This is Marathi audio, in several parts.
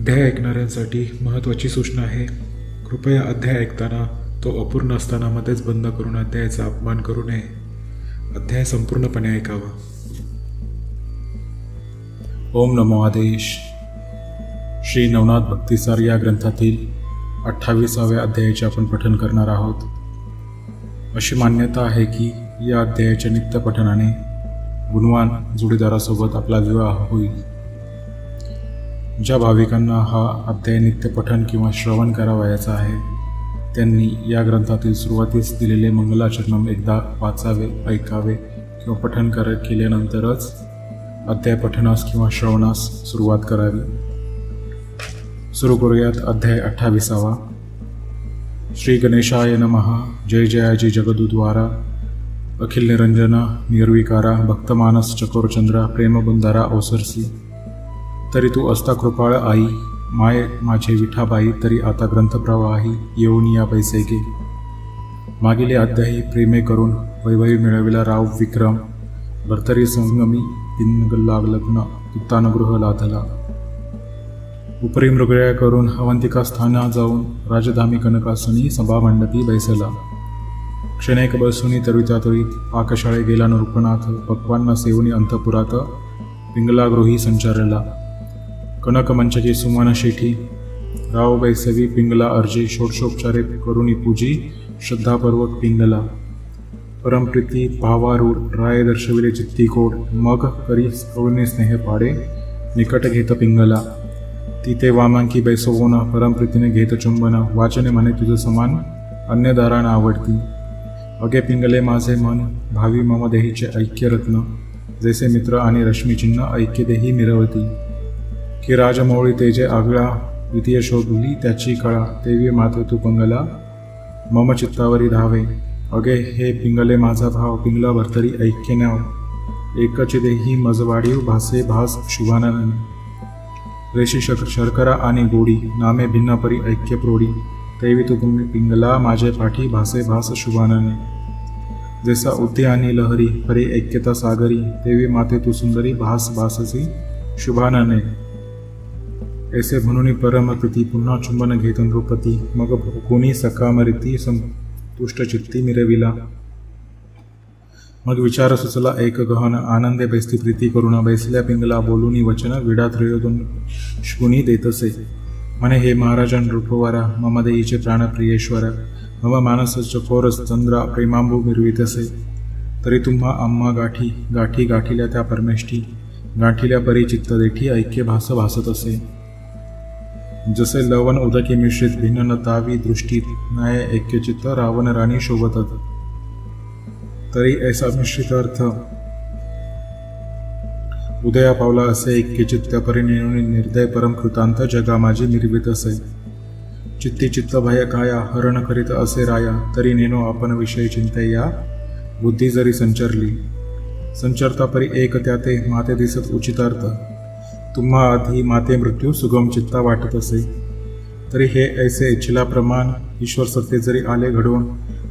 अध्याय ऐकणाऱ्यांसाठी महत्त्वाची सूचना आहे. कृपया अध्याय ऐकताना तो अपूर्ण असताना मध्येच बंद करून अध्यायाचा अपमान करू नये. अध्याय संपूर्णपणे ऐकावा. ओम नमो आदेश. श्री नवनाथ भक्तिसार या ग्रंथातील 28व्या अध्यायाचे आपण पठन करणार आहोत. अशी मान्यता आहे की या अध्यायाच्या नित्य पठनाने गुणवान जोडीदारासोबत आपला विवाह होईल. ज्या भाविकांना हा अध्याय नित्य पठन किंवा श्रवण करावयाचा आहे त्यांनी या ग्रंथातील सुरुवातीस दिलेले मंगलाचरणम एकदा वाचावे, ऐकावे किंवा पठन केल्यानंतरच अध्याय पठनास किंवा श्रवणास सुरुवात करावी. सुरू करूयात अध्याय 28. श्री गणेशाय नमः. जय जयाजी जगदुद्वारा, अखिल निरंजना निर्विकारा, भक्तमानस चकोरचंद्रा, प्रेमबुंदारा अवसरसी. तरी तू असता कृपाळ आई, माय माझे विठाबाई, तरी आता ग्रंथप्रवाही येऊन या पैसे घे. मागील अध्यायी प्रेमे करून वैभवी मिळविला राव विक्रम, भर्तरी संगमी पिनगल्ला लग्न उत्तानगृह लाधला. उपरी मृगया करून अवंतिका स्थाना जाऊन राजधामी कनकासनी सभामंडपी बैसला. क्षणेक बसुनी तरुता तरीत पाकशाळे गेला नृपनाथ, पक्वांना सेवनी अंतपुरात पिंगलागृही संचारला. कनक मंचकी सुमन शेठी राव बैसवी पिंगला अर्जी, षोडशोपचारे करुणी पूजी श्रद्धापूर्वक पिंगला. परमप्रीती भावारूढ राय दर्शविले चित्ती कोड, मग करी करुणी स्नेह पाडे निकट घेत पिंगला. तिथे वामांकी बैसवोन परमप्रीतीने घेत चुंबन, वाचने म्हणे तुझं समान अन्यदारांना आवडती. अगे पिंगले माझे मन भावी मम देहीचे ऐक्यरत्न, जैसे मित्र आणि रश्मीचिन्ह ऐक्य देही मिरवती. की राजमौळी तेजे आगळा द्वितीय शोधली त्याची कळा, देवी मात्र तू पिंगला मम चित्तावरी धावे. अगे हे पिंगले माझा भाव, पिंगला भरतरी ऐक्य नाव, एकच देही मजवाडीव भासे भास शुभानंद. रेशी शर्करा आणि गोडी नामे भिन्न परी ऐक्य प्रोडी, देवी तू पिंगला माझे पाठी भासे भास शुभानने. जैसा उद्य आणि लहरी परी ऐक्यता सागरी, देवी माते तू सुंदरी भास भाससी शुभानने. ऐसे म्हणून परमप्रीती पुन्हा चुंबन घेत नृपती, मग कोणी सकामरीती संतुष्ट चित्ती मिरविला. मग विचार सुचला एक गहन, आनंदे बैसती प्रीती करुणा, बैसल्या पिंगला बोलुनी वचन विडा त्रयोदन शुनी देतसे. म्हणे हे महाराजा नृपवारा, मम देईचे प्राणप्रियेश्वरा, मम मानस चकोर चंद्रा प्रेमांबू मिरवितसे. तरी तुम्हा आम्हा गाठी गाठी गाठील्या त्या परमेष्ठी, गाठील्या परी चित्त देठी ऐक्य भास भासत असे. जसे लवण उदकी मिश्रित भिन्न न तावी दृष्टीत, न्याय ऐक्यचित्त रावण राणी शोभतत. तरी ऐसा मिश्रित अर्थ उदया पावला असे ऐक्यचित्त परिणेनुनी निर्दय परम कृतांत जगा माझी मिरवित असे. चित्ती चित्त भय काया हरण करीत असे राया, तरी नेनो आपण विषय चिंतया बुद्धी जरी संचरली. संचरता परी एक त्याते माते दिसत उचितार्थ, तुम्हा आधी माते मृत्यू सुगम चित्ता वाटत असे. तरी हे ऐसे इच्छिला प्रमाण ईश्वर सत्य जरी आले घडवून,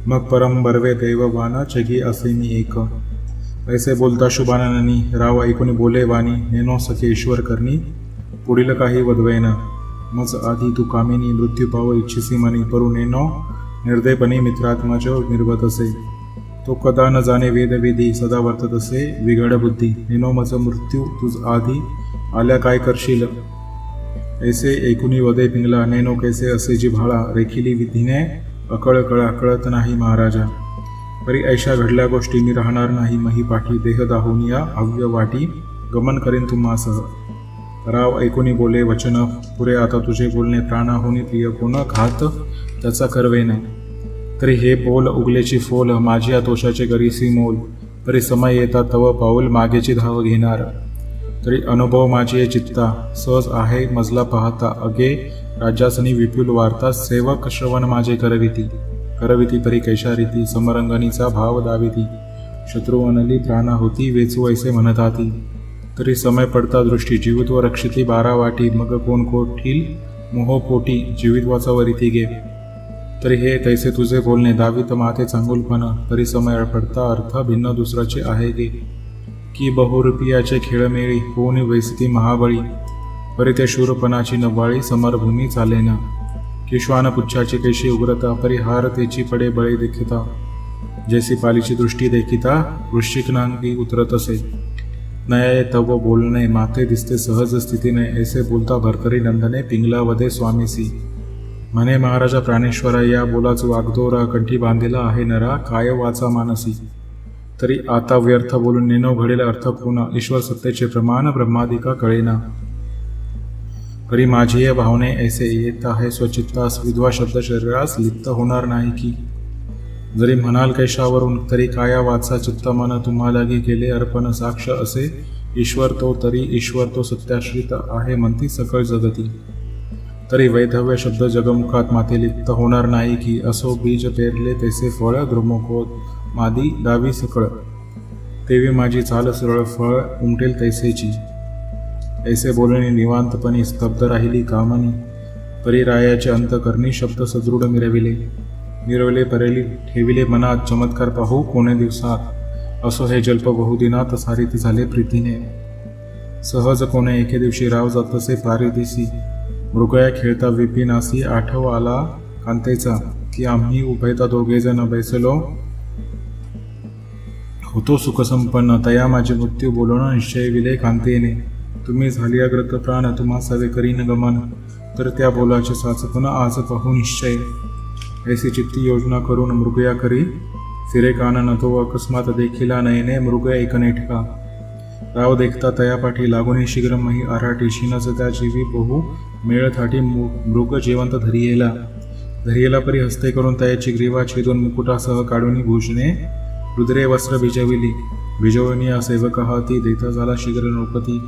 मग परम बर्वे दैववाना जगी असे मी एक. ऐसे बोलता शुभाननी राव ऐकून बोले वाणी, नेनो सखे ईश्वर करणी पुढील काही वदवेन. मज आधी तू कामिनी मृत्यू पाव इच्छिसी मनी, परू नेनो निर्दयपणी मित्रात्माच निर्वत असे. तो कदा न जाणे वेदविधी सदा वर्तत असे विघड बुद्धी, नेनो मज मृत्यू तुझ आधी आल्या काय करशील. ऐसे ऐकुनी वदे पिंगला, नेनो कैसे असे जी भाळा, रेखिली विधीने अकळ कळा कळत नाही महाराजा. परी ऐशा घडल्या गोष्टी मी राहणार नाही मही पाठी, देह दाहोनिया अव्य वाटी गमन करेन तुम्हासह. राव ऐकुनी बोले वचन पुरे, आता तुझे बोलणे प्राणाहोनी प्रिय कोण, घात त्याचा करवेन. तरी हे बोल उगलेची फोल, माझी या तोषाचे करीसी मोल, परी समय येता तव पाऊल मागेची धाव घेणार. तरी अनुभव माझी चित्ता सहज आहे मजला पाहता, अगे राज्यासनी विपुल वार्ता सेवक श्रवण माझे करविती परी कैशा रीती, समरंगणीचा भाव दाविती. शत्रुवनली प्राणा होती वेचू ऐसे म्हणताती. तरी समय पडता दृष्टी जीवित्व रक्षिती 12 वाटी, मग कोण कोठील मोहपोटी जीवित्वाचा वरिती गे. तरी हे तैसे तुझे बोलणे दावित माते चांगुलपण, तरी समय पडता अर्थ भिन्न दुसराचे आहे गे. की बहुरूपियाचे खेळमेळी होऊन वैसती महाबळी, परी ते शूरपणाची नवाळी समरभूमी चालेना. किश्वान पुच्छाची कैशी उग्रता परिहार तेची पडे बळी देखिता. जैसी पालीची दृष्टी देखिता वृश्चिकनांगी उतरत असे. नये तव बोलणे माते दिसते सहज स्थितीने. ऐसे बोलता भरतरी नंदने पिंगला वदे स्वामीसी. म्हणे महाराजा प्राणेश्वरा या बोलाच वागदोरा कंठी बांधिला आहे नरा काय वाचा मानसी. तरी आता व्यर्थ बोलून नेनो घडेल अर्थ पुन्हा. ईश्वर सत्तेचे प्रमाण ब्रह्मादिका कळेना. परी माझी ये भावने ऐसे येत आहे स्वचित्तास. विधवा शब्द शरीरास लिप्त होणार नाही की. जरी म्हणाल कैशावरून तरी काया वाचा चित्त मन तुम्हालागी केले अर्पण साक्ष असे. ईश्वर तो तरी ईश्वर तो सत्याश्रित आहे म्हणती सकळ जगती. तरी वैधव्य शब्द जगमुखात माते लिप्त होणार नाही की. असो बीज पेरले तैसे फळ द्रुमकोत मादी दावी सकळ. तेवी माझी चाल सरळ फळ उमटेल तैसेची. ऐसे बोलणे निवांतपणे स्तब्ध राहिली कामनी. परी रायाचे अंतकरणी शब्द सदृढ मिरवले परेली ठेविले मनात. चमत्कार पाहू कोणे दिवसात. असो हे जल्प बहुदिनात सारिती झाले प्रीतीने. सहज कोणे एके दिवशी राव जातसे पारिदिसी. मृगया खेळता विपिनासी आठव आला कांतेचा. की आम्ही उभयता दोघेजण बैसलो होतो सुखसंपन्न. तया माझे मृत्यू बोलणं निश्चय विले कांतेने. तुम्ही झाली अग्रत प्राण तुम्हा सवे करीन गमन. तर त्या बोलाचे साचपण आज पाहू निश्चय. ऐसी चित्ती योजना करून मृगया करी फिरे कानन. तो अकस्मात देखिला नयने मृग एक नेटका. राव देखता तया पाठी लागून शीघ्र मही आराटी. शिनच त्या जीवी बहु मेळ थाटी मृग जेवंत धरियेला परी हस्ते करून तयाची ग्रीवा छेदून मुकुटासह काढून भूषणे रुद्रे वस्त्र बिजवणी सेवक हाती. देता झाला शीघ्र नृपती.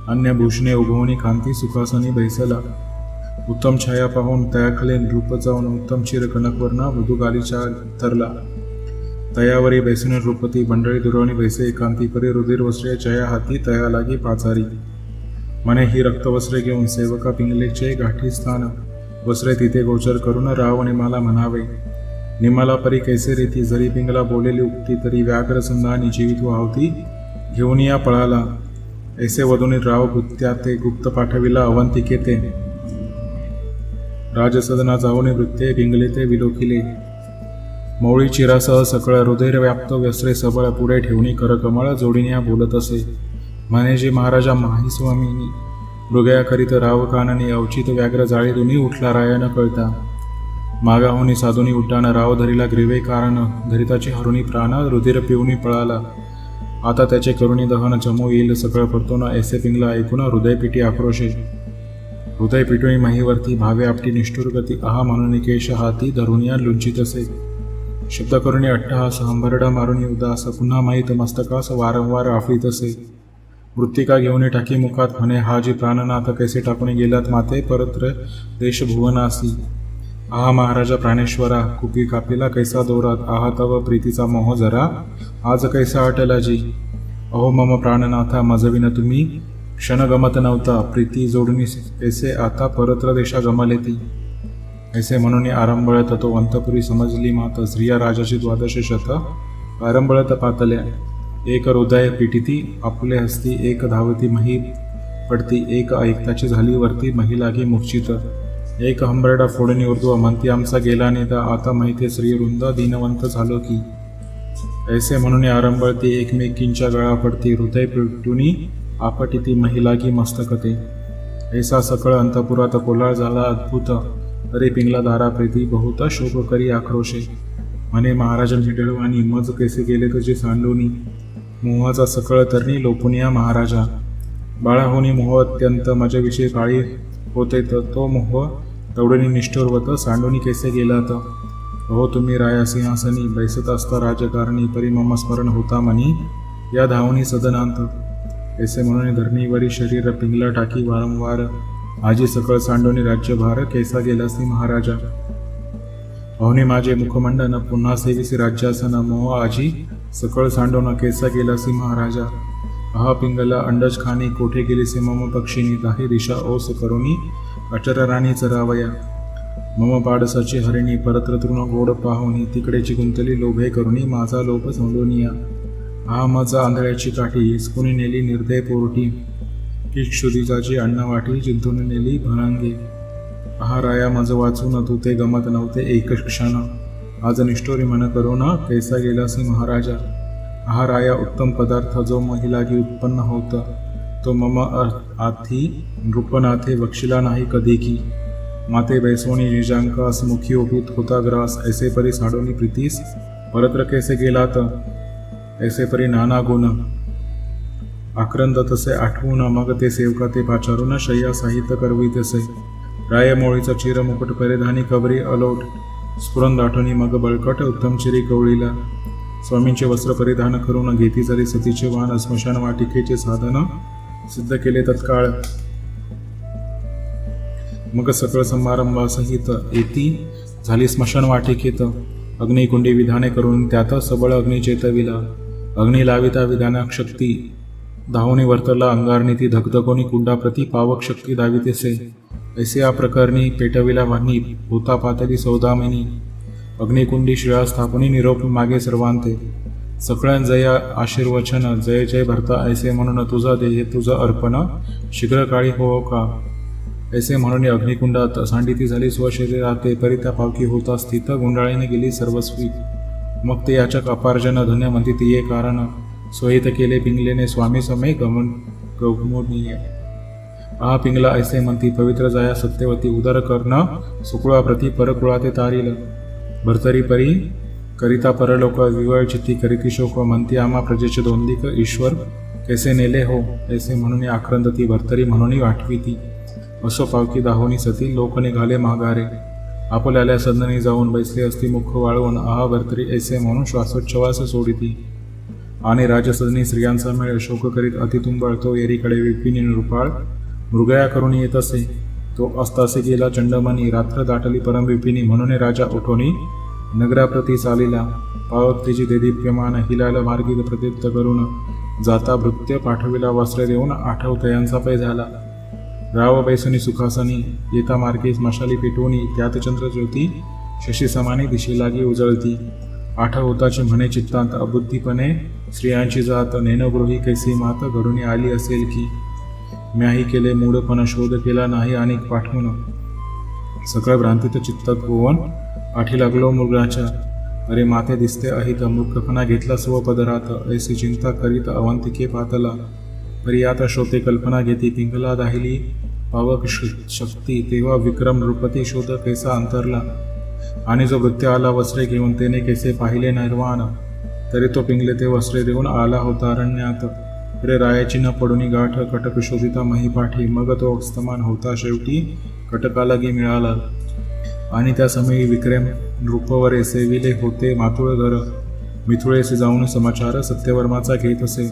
अन्य भूषणे उगवणी कांती सुखासनी बैसला. उत्तम छाया पाहून तयाखाली नृप जाऊन उत्तम चिर कनकवर्ण वधू गालीच्या तरला. तयावरी बैसणे नृपती बंडळी दुरवणी बैसे एकांती. परी रुधिर वस्त्रे जया हाती तया लागी पाचारी. म्हणे ही रक्तवस्त्रे घेऊन सेवका पिंगलेचे गाठी स्थान. वस्त्रे तिथे गोचर करून राव निमाला म्हणावे. निमाला परी कैसे रीती. जरी पिंगला बोलेली उक्ती तरी व्याघ्र संधानी जीवित वावती घेऊन या पळाला. ऐसे वधूनी राव गुत्त्या ते गुप्त पाठविला अवंतिकेते. राजसदना जाऊन वृत्ते पिंगले ते विलोकिले. मौळी चिरासह सकळ हृदय व्याप्त व्यस्त्रे सबळ पुढे ठेवणी करकमळ जोडीने बोलत असे. म्हणे जे महाराजा माहीस्वामीनी मृगया करीत राव काननी. अवचित व्याघ्र जाळी दोन्ही उठला राया न कळता. मागाहुनी साधुनी उड्डाण राव धरिला ग्रीवे कारण. धरिताची हरुणी प्राण रुधिर पिवणी पळाला. आता त्याचे करुणी दहन जमू येईल सकळ परतून. ऐसे पिंगला ऐकून हृदय पिटी आक्रोशे. हृदय पिटुणी माहीवरती भावे आपटी निष्ठुर गती. आहा म्हणून केश हाती धरुनिया लुंचित असे. शब्द करुणी अट्टहास हंबरडा मारुनी उदास. पुन्हा माहीत मस्तकास वारंवार आफळीत असे. मृत्तिका घेऊन टाकी मुखात म्हणे हा जी प्राणनाथ कैसे टाकून गेलात माते परत्र देश भुवनासी. आहा महाराजा प्राणेश्वरा कुपी कापिला कैसा दोरात. आहा तव प्रीतीचा मोह जरा आज कैसा अटला जी. अहो मम प्राणनाथा मजविन तुम्ही क्षण गमत नव्हता. प्रीती जोडणी ऐसे आता परत्र देशा गमले ती. ऐसे म्हणून आरंभळत तो अंतपुरी समजली मात. स्त्रिया राजाची 12 शत आरंभळत पातल्या. एक हृदय पिटिती आपुले हस्ती. एक धावती मही पडती. एक ऐकताची झाली वरती मही लागी मूर्छित. एक हंबरडा फोडणी उर्ध्व म्हणती आमचा गेला नेता. आता माहिती श्रीवृंद दीनवंत झालो की. ऐसे म्हणून आरंभळती एकमेकींच्या गळा पडती. हृदय पिटुनी आपटिती महिलागी मस्तकते. ऐसा सकळ अंतपुरात कोलाळ झाला अद्भुत. तरी पिंगला दारा प्रीती बहुत शोक करी आक्रोशे. म्हणे महाराज मिडळवानी मज कैसे गेले तुझे सांडोनी. मोहाचा सकळ तरणी लोपुनिया महाराजा. बाळा होनी मोह अत्यंत मजविषयी काळी होते. तो मोह दौडणी निष्ठुरवत सांडोनी कैसे गेलात. अहो तुम्ही राया सिंहासनी बैसत असता राजकारणी. परी मम स्मरण होता मनी या धावनी सदनांत. ऐसे म्हणून धरणीवरी शरीर पिंगला टाकी वारंवार. आजी सकळ सांडोनी राज्यभार कैसा गेलासी महाराजा. अहोनी माझे मुखमंडन पुन्हा सेविसी राज्यासन. मोह आजी सकळ सांडोन कैसा गेलासी महाराजा. हा पिंगला अंडज खाणी कोठे गेलीसे मम पक्षिणी. दाही दिशा ओस करुणी अचर राणी चरावया. मम पाडसाची हरिणी परत्र तृण गोड पाहुनी. तिकडेची गुंतली लोभे करुणी माझा लोभ समलोनिया. हा माझा आंधळ्याची काठी हिसकुनी नेली निर्दय पोरटी. की क्षुदिताची अण्णा वाटी जिंतून नेली भनांगे. आहा राया मज वाचून तू ते गमत नव्हते एक क्षण. आज निष्ठोरी मन करून कैसा गेलासी महाराजा. आहा राया उत्तम पदार्थ जो महिलागी उत्पन्न होत तो मम आथी नृपनाथे बक्षिला नाही कधी की. माते बैसोनी निजांक असमुखी ओपीत होता ग्रास. ऐसे परी साडोनी प्रीतीस परत्र कैसे गेलात. ऐसे परी नाना गुण आक्रंद तसे आठवून मग ते सेवका ते पाचारून शय्या साहित्य करवितसे. राय मोळीचा चिर मुकुट परिधानी कवरी अलोट. स्फुरन दाठवणी मग बळकट उत्तम चिरी कवळीला. स्वामींचे वस्त्र परिधान करून घेती जरी सतीचे वाहन स्मशान वाटिकेचे साधन सिद्ध केले तत्काळ. मग सकळ समारंभासहित येती झाली स्मशान वाटिकेत. अग्निकुंडी विधाने करून त्यात सबळ अग्नी चेतविला. अग्नी लाविता विधानाक शक्ती धावणी वर्तला अंगारणी ती धगधगोनी कुंडाप्रती पावक शक्ती दावितेसे. ऐसे या प्रकरणी पेटविला वाहनी होता पातळी सौदामिनी. अग्निकुंडी शिळा स्थापनी निरोप मागे सर्वांते. सकळ्यां जय आशीर्वचन जय जय भरता ऐसे म्हणून तुझा देह तुझं अर्पण शीघ्र काळी हो का. ऐसे म्हणून अग्निकुंडात सांडिती झाली स्वशरीराते परी त्या पावकी होता स्थित गुंडाळीने गेली सर्वस्वी. मग ते याचक अपार्जन धन्य म्हणती ये कारण सोहित केले पिंगलेने स्वामी समय गमोनीय. आहा पिंगला ऐसे म्हणती पवित्र जाया सत्यवती उदर कर्ण सुकुळा प्रति परकुळा ते तारील. भरतरी परी करिता परलोक विवळ चित्ती करीती शोक म्हणती आम्हा प्रजेचे दोंदिक ईश्वर कैसे नेले हो. ऐसे म्हणून आक्रंद ती भरतरी म्हणून आठवी ती. असो पावकी दाहोनी सती लोक निघाले माघारे. आपल्याल्या सदनी जाऊन बैसली असती मुख वाळवून. आहा भरतरी ऐसे म्हणून श्वासोच्छवास सोडिती. आणि राजसदनी स्त्रियांचा मेळ शोक करीत अतितुंबळ तो एरीकडे विपिनी नृपाळ मृगया करून येत असे. तो अस्तासे गेला चंडमनी रात्र दाटली परम विपिनी. म्हणून राजा उठोनी नगराप्रती चालिला. पावक तेजी देदीप्यमान हिलाला मार्गी प्रदीप्त करून जाता भृत्य पाठविला वस्त्र देऊन आठवतयांचा पै झाला. राव बैसनी सुखासनी येता मार्गे मशाली पेटवूनी त्यात चंद्रज्योती शशी समाने दिशे लागी उजळती. आठवताची म्हणे चित्तांत अबुद्धीपणे स्त्रियांची जात नेनगृही कैसी मात घडून आली असेल की. म्याही केले मूढपण शोध केला नाही आणि पाठवून. सकळ भ्रांतीत चित्तात गोवन आठी लागलो मृगाच्या. अरे माते दिसते अहित मूर्खपणा घेतला स्व पदरात. ऐसी चिंता करीत अवंतिके पातला. परी आता शोते कल्पना घेती पिंगला दाहिली पावक शक्ती. तेव्हा विक्रम नृपती शोध कैसा अंतरला. आणि जो भृत्य आला वस्त्रे घेऊन तेने कैसे पाहिले निर्वाण. तरी तो पिंगले ते वस्त्रे देऊन आला होता अरण्यात. रे रायाची न पडुनी गाठ कटक शोधिता महिपाठी. मग तो अस्तमान होता शेवटी कटकालागी मिळाला. आणि त्या समयी विक्रम नृपवरे सेविले होते मातुळ घर. मिथुळेसे जाऊन समाचार सत्यवर्माचा घेत असे.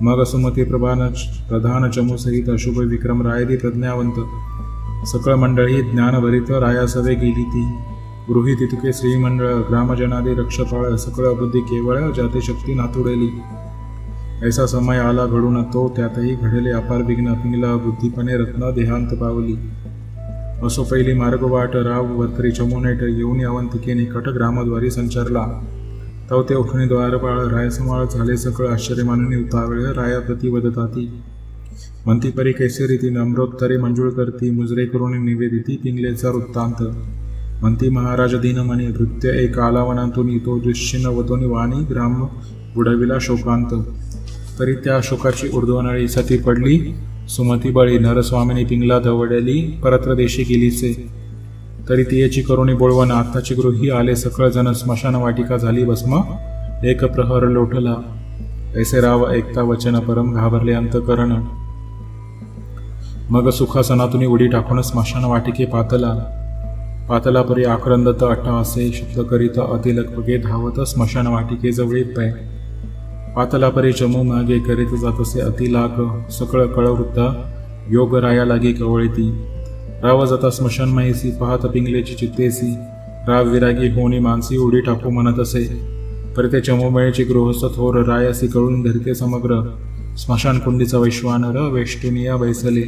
मग सुमती प्रधान चमूसहित शुभ विक्रम रायदी प्रज्ञावंत. सकळ मंडळी ज्ञानभरित रायासवे गेली ती. गृही तितुके श्रीमंडळ ग्रामजनादी रक्षपाळ. सकळ बुद्धी केवळ जाते शक्ती नातुडेली. ऐसा समय आला घडून तो त्यातही घडले अपार विघ्न. पिंगला बुद्धीपणे रत्न देहांत पावली. असो पहिली मार्ग वाट राव भरतरी चमोनेट येऊन अवंतिकेने कट ग्रामद्वारी संचारला. तव ते उठणी द्वारपाळ रायसमाळ झाले सकळ आश्चर्य मानून उतावळ. राया प्रति वदताती म्हणती परी कैसे रीती नम्रोत्तरे मंजूळ करती. मुजरे करून निवेदिती पिंगलेचा वृत्तांत. म्हणती महाराज दीनमणी भृत्य एक आलावनांतून तो दृश्यन वतोनी वाणी ग्राम बुडविला शोकांत. तरी त्या शोकाची ऊर्ध्वनाळी सती पडली सुमती बळी. नरस्वामिनी पिंगला दवडली परत्र देशी गेलीचे. तरी तियेची करुणी बोळवण आत्ताची गृही आले सकळ जन. स्मशान वाटिका झाली भस्म एक प्रहर लोटला. ऐसे राव ऐकता वचन परम घाबरले अंतकरण. मग सुखासनातून उडी टाकून स्मशान वाटिके पातला. पातला परी आक्रंदत अट्टहासे शब्द करीत अतिलकपगे धावत स्मशान वाटिके जवळी पै. पातला परी चमू मागे करीत जात असे अतिलाग. सकळ कळवृत्त योग राया लागी कवळती. राव जाता स्मशान माहीसी पाहत पिंगलेची चित्तेसी. राव विरागी होणी मानसी उडी टाकू म्हणत असे. परी ते चमूमेळची गृहस्थ थोर रायासी कळून धरते समग्र. स्मशान कुंडीचा वैश्वानर वेष्टुनिया बैसले.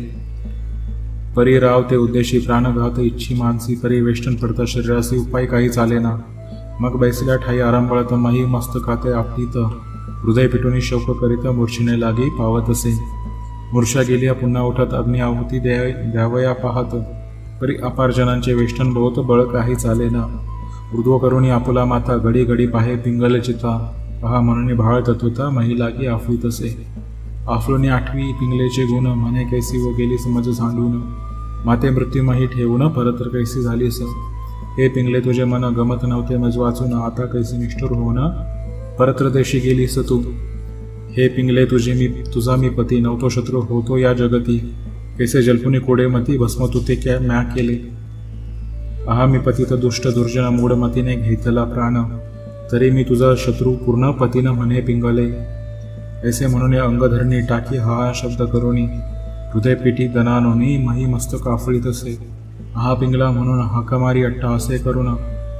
परी राव ते उद्देशी प्राणघात इच्छी मानसी. परी वेष्टन पडता शरीरासी उपाय काही चालेना. मग बैसल्या ठाई आरांबळत मही मस्तकाते आपटीत. हृदय पिटूनी शोक करीत मूर्छिने लागी पावत असे. मूर्छा गेल्या पुन्हा उठत अग्नी आहुती द्यावया पाहत, परी अपार जनांचे वेष्टन बहुत बळ काही चालेना. ऊर्ध्व करुणी आपुला माथा घडी घडी पाहे पिंगल चिता, पहा म्हणून भाळ तत्वता महिला की आफळी तसे. आफळून आठवी पिंगलेचे गुण, म्हणे कैसी व गेली समज सांडून, माते मृत्यूमही ठेवून परतर कैसी झालीस. हे पिंगले तुझे मन गमत नव्हते मज वाचून, आता कैसी निष्ठुर होऊन परत्र देशी गेलीस तू. हे पिंगले तुझा मी पती, नव्हतो शत्रू होतो या जगती, कैसे जल्पुनी कोडे मती भस्म तू ते क्या म्या केले. पहा मी पतित दुष्ट दुर्जन मूढमतीने घेतला प्राण, तरी मी तुझा शत्रू पूर्ण पतीनं म्हणे पिंगले. ऐसे म्हणून अंगधरणी टाकी हा शब्द करुणी, हृदयपिठी दनानोनी मही मस्तक आफळी तसे. हा पिंगला म्हणून हाकमारी अट्टा असे करून,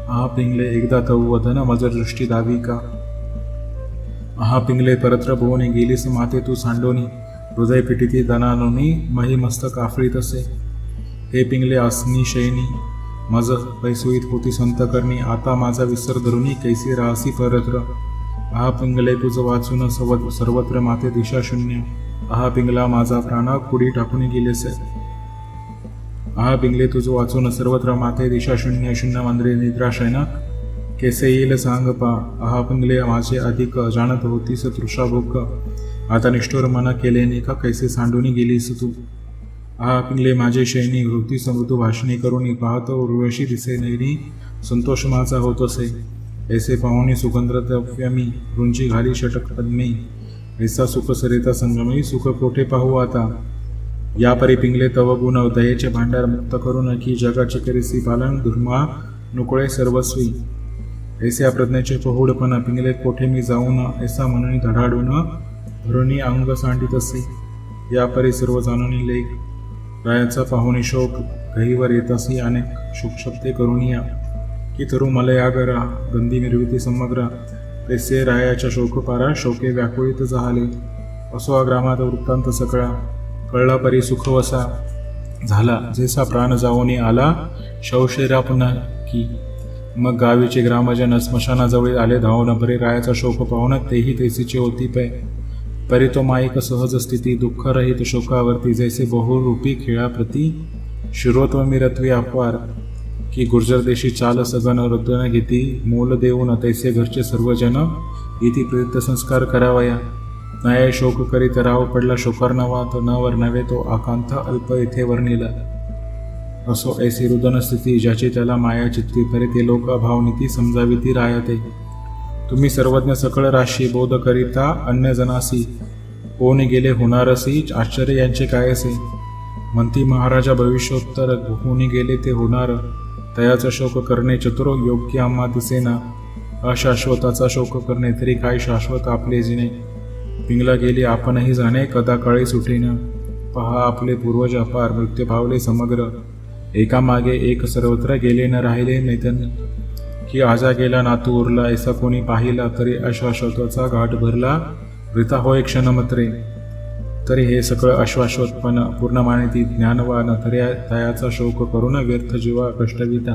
हा पिंगले एकदा तऊ वदन मज दृष्टी दावी का. हा पिंगले परत्र भुवने गेलीस माते तू सांडोनी, हृदयपिठी दनानोनी मही मस्तक आफळी तसे. हे पिंगले आसनी शयनी मज पैसुईत होती संत करणी, आता माझा विसर धरुनी कैसी राहसी परत्र. हा पिंगले तुझं वाचून सर्वत्र माते दिशा शून्य, हा पिंगला माझा प्राण कुडी टाकून गेलेसे. हा पिंगले तुझं वाचून सर्वत्र माते दिशा शून्य, शून्य मंदिरे निद्राशयना कैसे येईल सांग पा. हा पिंगले माझे अधिक जाणत होतीस तृषा भूक, आता निष्ठुर मन केले का कैसे सांडून गेलीस तू. हा पिंगले माझे शयनी हृती समृद्ध भाषणी करून, पाहतो उर्वशी दिसे नैनी संतोष माझा होतसे. ऐसे पाहुणी सुगंध द्रव्यमी रुंची घाली षटक पद्मी, ऐसा सुख सरिता संगमी सुख कोठे पाहू आता. या परी पिंगले तव गुण दयेचे भांडार मुक्त करून, की जगाचे करीसी पालन धुर्मा नुकळे सर्वस्वी. ऐसे प्रज्ञेचे पहुडपणा पिंगले कोठे मी जाऊन, ऐसा म्हणून धडाडून धरुणी अंग सांडित असे. या परी सर्व जाणून लेख रायाचा पाहुणी शोक घहीवर येतासी अनेक शोकशब्दे करुनिया, की तरू मलयागरा गंधी निर्विती समग्र. तैसे रायाच्या शोकपारा शोके व्याकुळित झाले. असो ग्रामात वृत्तांत सकळा, कळला परी सुखवसा झाला, जैसा प्राण जाऊनी आला शवशेरा पुन्हा की. मग गावीचे ग्रामजन स्मशानाजवळ आले धावून, परी रायाचा शोक पाहून तेही तैसीचे होती पै. परी तो माईक सहज स्थिती दुःखरहित शोकावरती, जैसे बहुरूपी खेळाप्रती शिरोत्व मिरत्वी अपवार. की गुर्जर देशी चाल सगन रुद्रन घेती, मोल देऊन तैसे घरचे सर्वजन इति प्रेरित संस्कार करावया. न्याय शोक करीत राव पडला शोकार्णवा, तो न वर्णवे तो आकांत अल्प येथे वर्णिला. असो ऐसी रुदन स्थिती ज्याची त्याला माया चित्ती, परी ते लोक भावनीती समजाविती रायते. तुम्ही सर्वज्ञ सकळ राशी बोध करिता अन्य जनासी, कोण गेले होणारसी आश्चर्य यांचे कायसे. म्हणती महाराजा भविष्योत्तर होऊन गेले ते होणार, तयाचा शोक करणे चतुर योग्य आम्हा दिसेना. अशाश्वताचा शोक करणे तरी काय शाश्वत आपले जिने. पिंगला गेली आपणही जाणे कदा काळी सुटेन, पहा आपले पूर्वज अपार मृत्यू पावले समग्र. एका मागे एक सर्वत्र गेले न राहिले मैदान, की आजा गेला नातू उरला ऐसा कोणी पाहिला, तरी अशाश्वताचा घाट भरला वृथा होय क्षणमत्रे. तरी हे सगळं अश्वाश्वतपण पूर्ण मानिती ज्ञानवान, तरी तयाचा शोक करून व्यर्थ जीवा कष्टविता.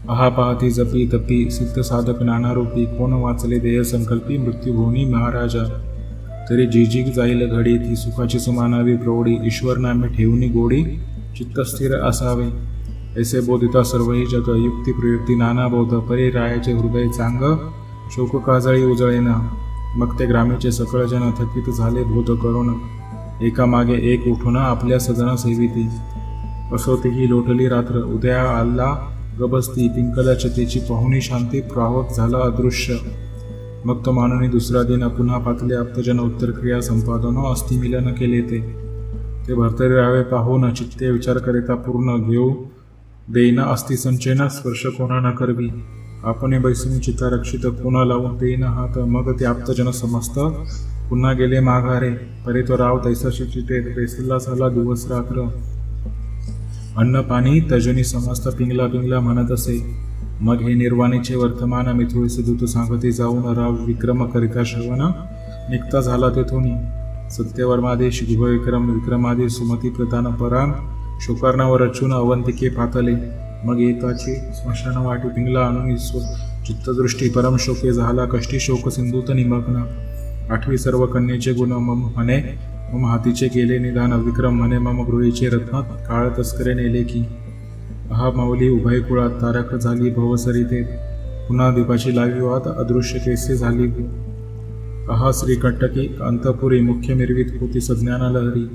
अहा पाहती जपी तपी सिद्ध साधक नानारूपी, कोण वाचले देह संकल्पी मृत्यूभूनी महाराजा. तरी जी जाईल घडी ती सुखाची सुमानावी प्रौढी, ईश्वर नामे ठेवणी गोडी चित्त स्थिर असावे. ऐसे बोधिता सर्वही जग युक्ती प्रयुक्ती नाना बोध, परी रायाचे हृदय चांग शोक काजळी उजळेना. मग ते ग्रामीचे सकळ जन थकीत झाले बोध करून, एका मागे एक उठून आपल्या सजना सेविती. असो तेही लोटली रात्र उदया आला गबसती, पिंकला चतेची पाहुणी शांती प्रावक झाला अदृश्य. मग तो मानूनी दुसरा दिन पुन्हा पातले आप्तजन उत्तर क्रिया संपादन अस्ति मिलन केले. ते भरतरी राहावे पाहून चित्ते विचार करिता पूर्ण घेऊ देईना अस्ति संचयना स्पर्श कोणा न करवी. आपण बैसून चित्ता रक्षित कोणा लावून देईना हात. मग ते आप्तजन समस्त पुन्हा गेले माघारे, परी तो राव तैसा चिते बेसला झाला दिवस रात्र. अन्न पाणी तजनी समस्त पिंगला पिंगला म्हणत असे. मग हे निर्वाणीचे वर्तमान मिथुळीचे दूत सांगते जाऊन, राव विक्रम करिता श्रवण निघता झाला तेथून. सत्यवर्मादेश गृहविक्रम विक्रमादी सुमती प्रधान पराम, शोकार्णावर रचून अवंतिके पातले. मग येताची स्मशान वाटी पिंगला आणून चित्तदृष्टी परम शोके झाला कष्टी शोक सिंधूत निमग्न. आठवी सर्व कन्येचे गुण म्हणे मम हातीचे गेले निदान विक्रम म्हणे मम गृहीचे रत्न काळ तस्करे नेले की. अहा माऊली उभय कुळात तारक झाली भवसरिते पुन्हा दीपाची लावी वात अदृश्य केसे झाली. अहा श्रीकंटकी अंतपुरी मुख्य निर्वित होती सज्ञाना लहरी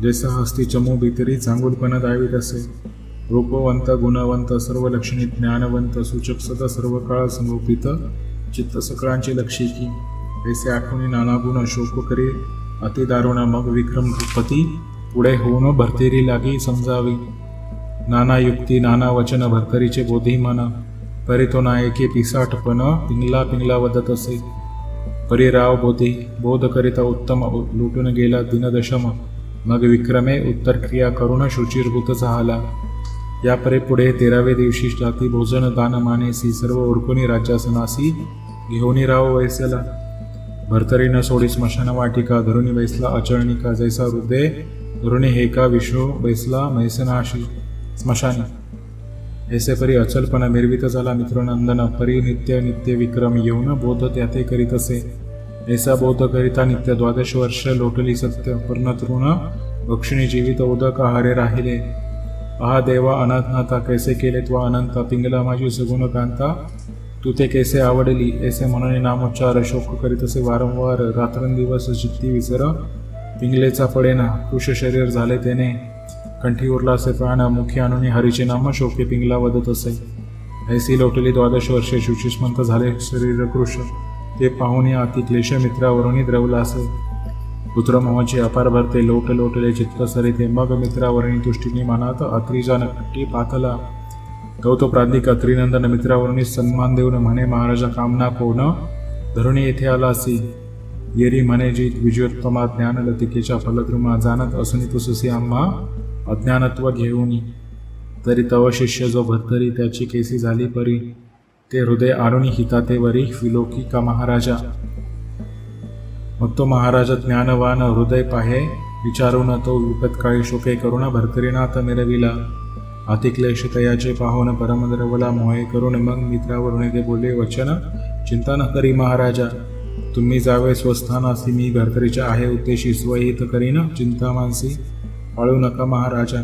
जैसा हस्ती चमू भीतरी चांगुलपण दावीत असे. रूपवंत गुणवंत सर्व लक्षणी ज्ञानवंत सूचक सदा सर्व काळ समर्पित चित्त सकळांची लक्षी की. ऐसे आठवणी नाना गुण शोक करी अति दारुण मग विक्रम पती पुढे होऊन भरतेरी लागी समजावी. नाना युक्ती नाना वचन भरतरीचे बोधी मन परी तो नायके पिसाटपण पिंगला पिंगला वदत असे. परी राव बोधी बोध करिता उत्तम लुटून गेला दिनदशम मग विक्रमे उत्तर क्रिया करून शुचिर्भूत झाला. या परे पुढे 13वे दिवशी जाती भोजन दान मानेसी सर्व उरकुनी राज्यासनासी घेऊनी राव वैसला. भरतरीनं सोडी स्मशान वाटिका धरुणी बैसला अचळणिका जैसा हृदय धरुणी हेका विश्व बैसला मैसनाशी स्मशानी. ऐसे परी अचलपणा निर्वित झाला मित्रनंदन परी नित्य नित्य विक्रम येऊन बोध त्याते करीत असे. ऐसा बोध करिता नित्य 12 वर्ष लोटली सत्य पूर्ण तृण भक्षिणी जीवित उदक आहारे राहिले. आहा देवा अनाथनाथा कैसे केले त्वा अनंत पिंगला माझी सगुण कांता तू ते कैसे आवडली. ऐसे म्हणून नामोच्चार शोक करीत असे वारंवार रात्रंदिवस चित्ती विसर पिंगलेचा पडेना कृश शरीर झाले तेने कंठी उरला असे प्राण मुखी आणून हरीचे नाम शोके पिंगला वदत असे. ऐसी लोटली 12 वर्षे शुचिस्मंत झाले शरीर कृश ते पाहुणे अति क्लेश मित्रावरून द्रवला असे. पुत्र मोहाची अपार भरते लोट लोटले चित्त सरिते मग मित्रावरणी तुष्टीनी मनात अत्रिजा नकटी पातला. गौतो प्रांतिक त्रिनंदन मित्रावरून सन्मान देऊन म्हणे महाराजा कामना कोण धरुणी येथे आला असी. येरी म्हणे जी विजयोत्तमा ज्ञान लतिकेच्या फलद्रुमा जाणत असून तुससी आम्हा अज्ञानत्व घेऊनी. तरी तव शिष्य जो भरतरी त्याची केसी झाली परी ते हृदय आणून हिताते वरी विलोकी का महाराजा. मग तो महाराज ज्ञानवान हृदय पाहे विचारून तो विपत्काळी शोके करुणा भरतरीनाथ मिरविला. अतिक्लेश तयाचे पाहून परमद्रवला मोहे करून मग मित्रावरून ते बोले वचन चिंता न करी महाराजा तुम्ही जावे स्वस्थानासी मी भरतरीच्या आहे उद्देशी स्वहित करीन चिंता मानसी पाळू नका महाराजा.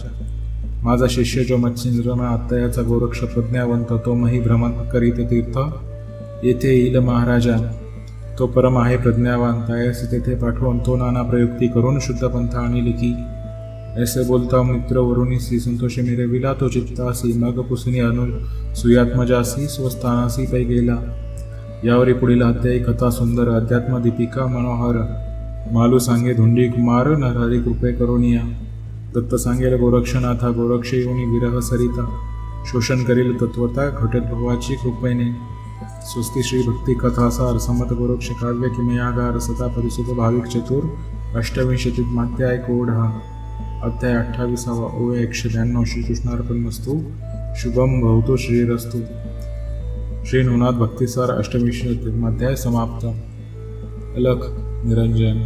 माझा शिष्य जो मत्स्येंद्रमा अत्तयाचा गोरक्ष प्रज्ञावंत तो मही भ्रमण करीत तीर्थ येथे येईल महाराजा. तो परम आहे प्रज्ञावान तायास तेथे पाठवून तो नाना प्रयुक्ती करून शुद्ध पंथ आणील की. ऐसे बोलता मित्र वरुणी श्री संतोषी मिरविला तो चित्तासी मग पुसनी अनु सुयात्मजासी स्वस्थानासी पै गेला. यावरी पुढील अध्यायी कथा सुंदर अध्यात्म दीपिका मनोहर मालू सांगे धुंडी कुमार नरहरी कृपे करुणिया. दत्त सांगेल गोरक्षनाथा गोरक्ष येऊनी विरह सरिता शोषण करील तत्वता घटत भवाची कृपेने. स्वस्ती श्री भक्ती कथासार समत गोरक्ष काव्य किमयागार सता परिसुख भाविक चतुर अष्टविंशतीत मात्याय कोढा. अध्याय 28 ओळ 192 श्रीकृष्णार्पणमस्तु. शुभम भवतु श्रीरस्तु. श्री नवनाथ भक्तिसार अष्टविंशतीत अध्याय समाप्त. अलख निरंजन.